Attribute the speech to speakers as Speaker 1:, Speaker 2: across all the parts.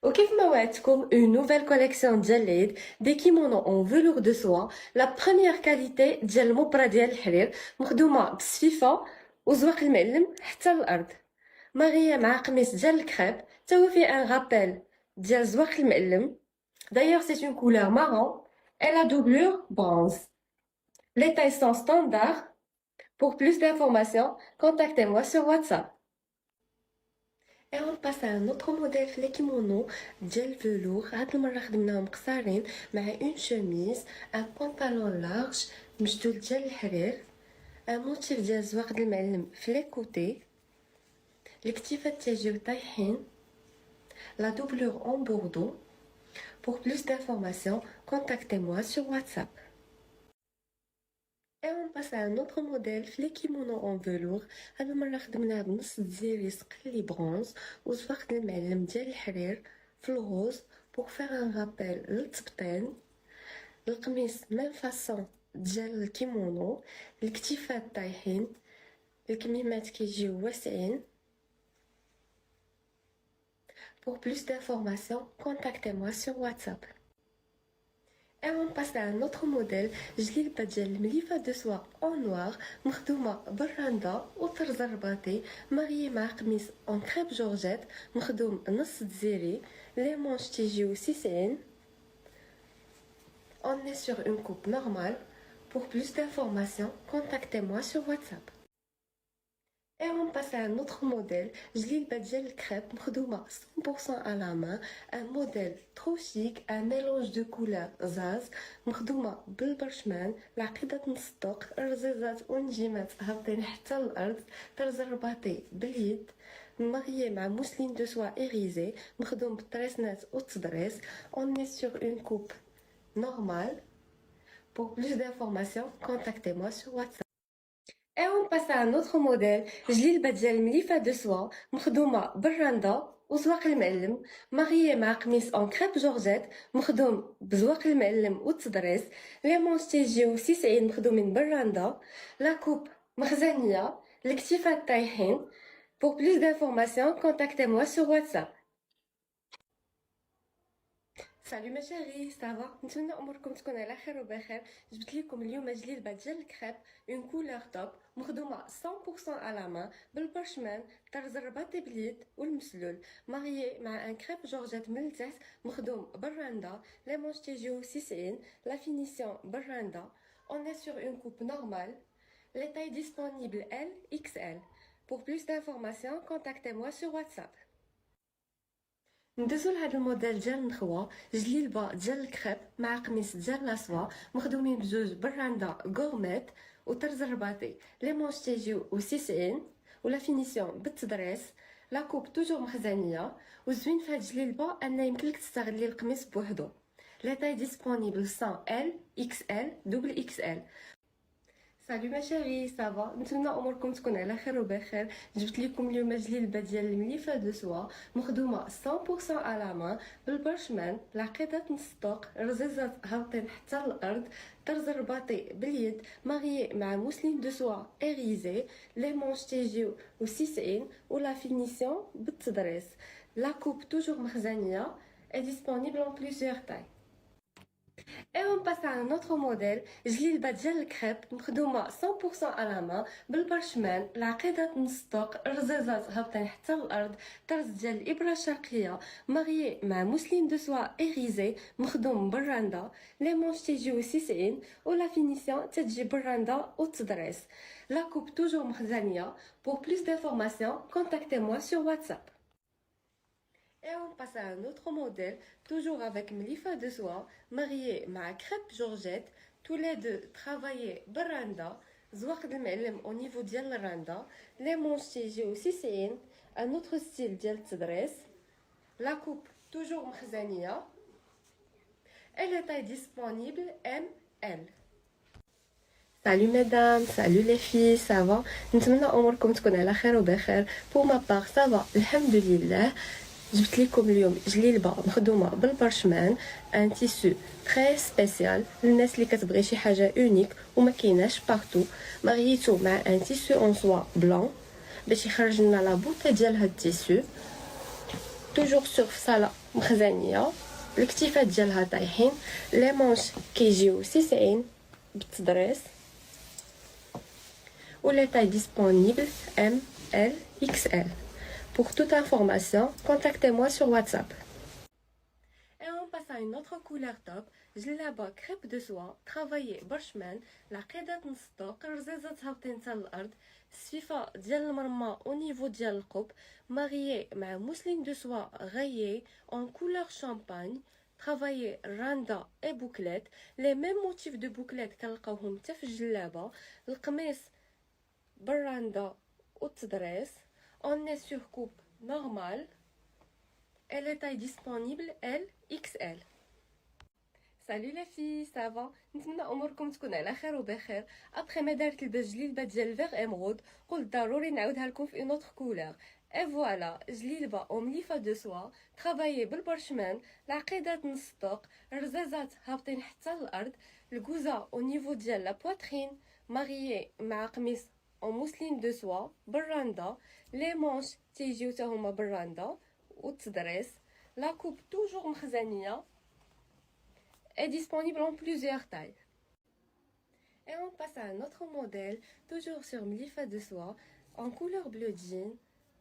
Speaker 1: وكيف ما وعدتكم une nouvelle collection ديال العيد دي كيمونو en velours de soie la première qualité ديال المبرة ديال الحرير مخدومة بسفيفة وزواق المعلم حتى الأرض مغية مع قميص ديال الكريب تا هو فيه ان غابيل ديال زواق المعلم. D'ailleurs c'est une couleur marron et la doublure bronze. Les tailles sont standards. Pour plus d'informations, contactez-moi sur WhatsApp. Et on passe à un autre modèle في الكيمونو ديال velours. هاد المرة خدمناهم قصارين مع une chemise, un pantalon large مشدود ديال الحرير, un موتيف ديال زواق المعلم في لي كوتي, الكتيفات تيجيو طايحين, la doublure en bordeaux. Pour plus d'informations, contactez-moi sur WhatsApp. Et on passe à un autre modèle في لي كيمونو en velours. هاد المرة خدمناه بنص دزيري سقلي برونز وزواق المعلم ديال الحرير في الغوز pour faire un rappel للتبطين. القميص ميم فاسون ديال الكيمونو, الكتيفات طايحين, الكميمات كيجيو واسعين. Pour plus d'informations, contactez-moi sur WhatsApp. Et on passe à un autre modèle جليبة ديال المليفة دو سوا en noir مخدومة بالرندا وطرز رباطي مغيي مع قميص en crêpe جورجيت مخدوم نص دزيري. Les manches تيجيو سيسعين. On est sur une coupe normale. Pour plus d'informations, contactez-moi sur WhatsApp. Et on passe à un autre modèle جليبة ديال الكريب مخدومة 100% à la main, un modèle trop chic, un mélange de couleurs زاز مخدومة بالبرشمان, العقيدة نصدق, الرزيزات ونجيمات هابطين حتى الأرض, طرز رباطي باليد مغيي مع موسلين دو سوا إيغيزي مخدوم بالطريسنات والتضريس. On est sur une coupe normale. Pour plus d'informations, contactez-moi sur WhatsApp. Et on passe à un autre modèle جليبة ديال المليفة دو سوا مخدومة بالرندا وزواق المعلم مغيي مع قميص اون كريب جورجيت مخدوم بزواق المعلم والتضريس. لي مونش تيجيو سيسعين مخدومين بالرندا, لا كوب مخزنية, الكتيفات طايحين. Pour plus d'informations, contactez-moi sur WhatsApp. سالو ما شيري سافا, نتمنى اموركم تكون على خير وبخير. جبت لكم اليوم جليبه ديال الكريب اون كولور توب مخدومه 100% على ما بالبرشمان, طرز الرباطي باليد والمسلول مغيي مع ان كريب جورجيت من التحت مخدوم بالرندا. لي مونش تيجيو سيسعين, لا فينيسيون بالرندا. On est sur une coupe normale. Les tailles disponibles L, XL. Pour plus d'informations, contactez-moi sur WhatsApp. ندوزو لهاد الموديل ديال النخوة جليبة ديال الكريب مع قميص ديال لاسوا مخدومين بجوج بالرندا غورميت وطرز الرباطي. لي مونش تيجيو وسيسعين ولا فينيسيون بالتدريس, لا كوب توجور مخزنية. وزوين فهاد الجليبة ان يمكنلك تستغلي القميص بوحدو. لي تاي ديسپونيبل 100 ال XL دبل XL. سالو ما شيري سافا, نتمنى اموركم تكون على خير وبخير. جبت لكم اليوم جليبه ديال المليفه دو سوا مخدومه 100% على ما بالبرشمان, العقيدات نصدق, الرزيزات هابطين حتى الارض, طرز الرباطي باليد مغيي مع موسلين دو سوا ايغيزي. لي مونش تيجيو وسيسعين ولا فينيسيون بالتدريس. لا كوب توجور مخزنيه est disponible en plusieurs tailles. Et on passe à un autre modèle جليبة ديال الكريب مخدومة 100% على ما بالبرشمان, العقيدات نصدق, الرزيزات هابطين حتى الأرض, طرز ديال الإبرة الشرقية مغيي مع موسلين دو سوا إيغيزي مخدوم بالرندا. لي مونش تيجيو سيسعين ولا فينيسيون تتجي بالرندا والتضريس. لا كوب توجور مخزنية. Pour plus d'informations, contactez-moi sur WhatsApp. Et on passe à un autre modèle, toujours avec Mlifa de soie, marié مع crêpe georgette, tous les deux travaillés بالرندا, زواق المعلم au niveau ديال الرندا. les manches تيجيو سيسعين, un autre style ديال التدريس, la coupe toujours مخزنية, et les tailles disponibles M, L. Salut mesdames, salut les filles, ça va? نتمنى اموركم تكون على خير وبخير. pour ma part ça va الحمد لله. جبت لكم اليوم جليبه مخدومه بالبرشمان, ان تيسو تري سبيسيال للناس اللي كتبغي شي حاجه اونيك وما كايناش بارتو. مغيتو مع ان تيسو اون سوا بلون باش يخرج لنا لا بوطي ديال هاد التيسو. توجور سور فصاله مخزنيه الكتيفات ديالها طايحين لي مونش كيجيو سيسعين بالتدريس ou les tailles disponibles M, L, XL. Pour toute information, contactez-moi sur WhatsApp. Et on passe à une autre couleur top. Je là-bas crêpe de soie, travaillée برشمان, العقيدات نصطوق, رزازات هابطين تال الأرض, السفيفة ديال المرمى au niveau ديال القب, mariée مع mousseline de soie rayée en couleur champagne, travaillée randa et bouclette, les mêmes motifs de bouclette كنلقاوهم حتى في الجلابة, القميص براندا والتدريس. On est sur coupe normale et les tailles disponibles L, XL. Salut les filles, ça va? نتمنى اموركم تكون على خير وبخير. ابخي ما دارت لباس جليلبه ديال الفيغ امغود قلت ضروري نعاودها لكم في اون اوتر كولور. اي فوالا جليلبه او مليفه دو سوا ترافايي بالبرشمان العقيدات نص طوق الرزازات هابطين حتى الارض الكوزا او نيفو ديال لا بواترين ماريي مع قميص en mousseline de soie براندا لي مونش تيجيو تا هما براندا والتدريس لا كوب توجور مخزنيه est disponible en plusieurs tailles. Et on passe à un autre modèle, toujours sur mlifa de soie, en couleur bleu jean,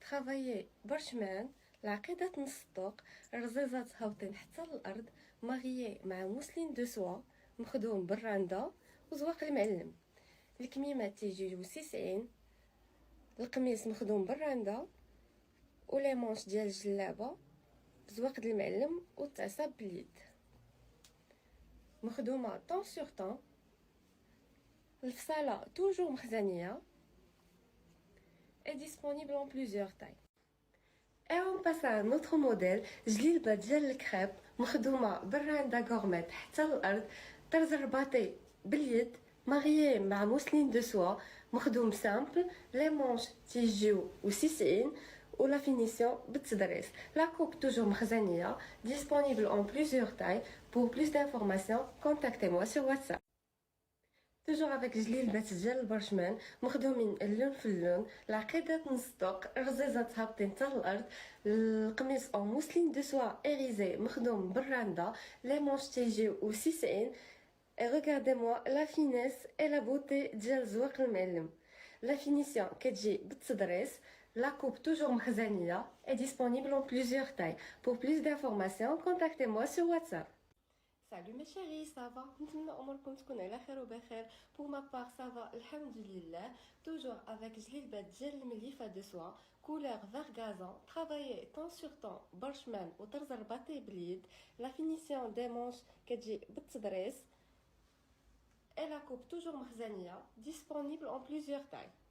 Speaker 1: travaillé برشمان, العقيدات نص طوق, رزازات هابطين حتى الأرض, marié مع mousseline de soie, مخدوم براندا وزواق المعلم. الكميمات تيجيو سيسعين, القميص مخدوم براندا ولي مونش ديال الجلابه بزواق د المعلم وتعصب باليد مخدومه طون سور طون الفصاله توجور مخزنيه et disponible en plusieurs tailles. Et on passe à un autre modèle جليلبه ديال الكريب مخدومه براندا غورميت حتى الارض طرز رباطي باليد marié مع mousseline de soie مخدوم simple les manches تيجيو وسيسعين ou la finition بالتدريس. La coupe toujours مخزنية disponible en plusieurs tailles. Pour plus d'informations, contactez-moi sur WhatsApp. toujours avec جليلبات ديال البرشمان مخدومين اللون في اللون العقيدات نص طوق الرزازات هابطين حتى الارض القميص en mousseline de soie irisé مخدوم بالراندا les manches تيجيو وسيسعين. Et regardez-moi la finesse et la beauté ديال زواق المعلم. La finition كتجي بالتدريس. La coupe toujours مخزنية est disponible en plusieurs tailles. Pour plus d'informations, contactez-moi sur WhatsApp. Salut mes chéris, ça va? نتمنى اموركم تكون على خير وبخير. Pour ma part, ça va الحمد لله. Toujours avec جليلبات ديال المليفة de soie couleur vert gazon travaillé temps sur temps برشمان وطرز رباطي باليد. La finition des manches كتجي بالتدريس. Et la coupe toujours مخزنية disponible en plusieurs tailles.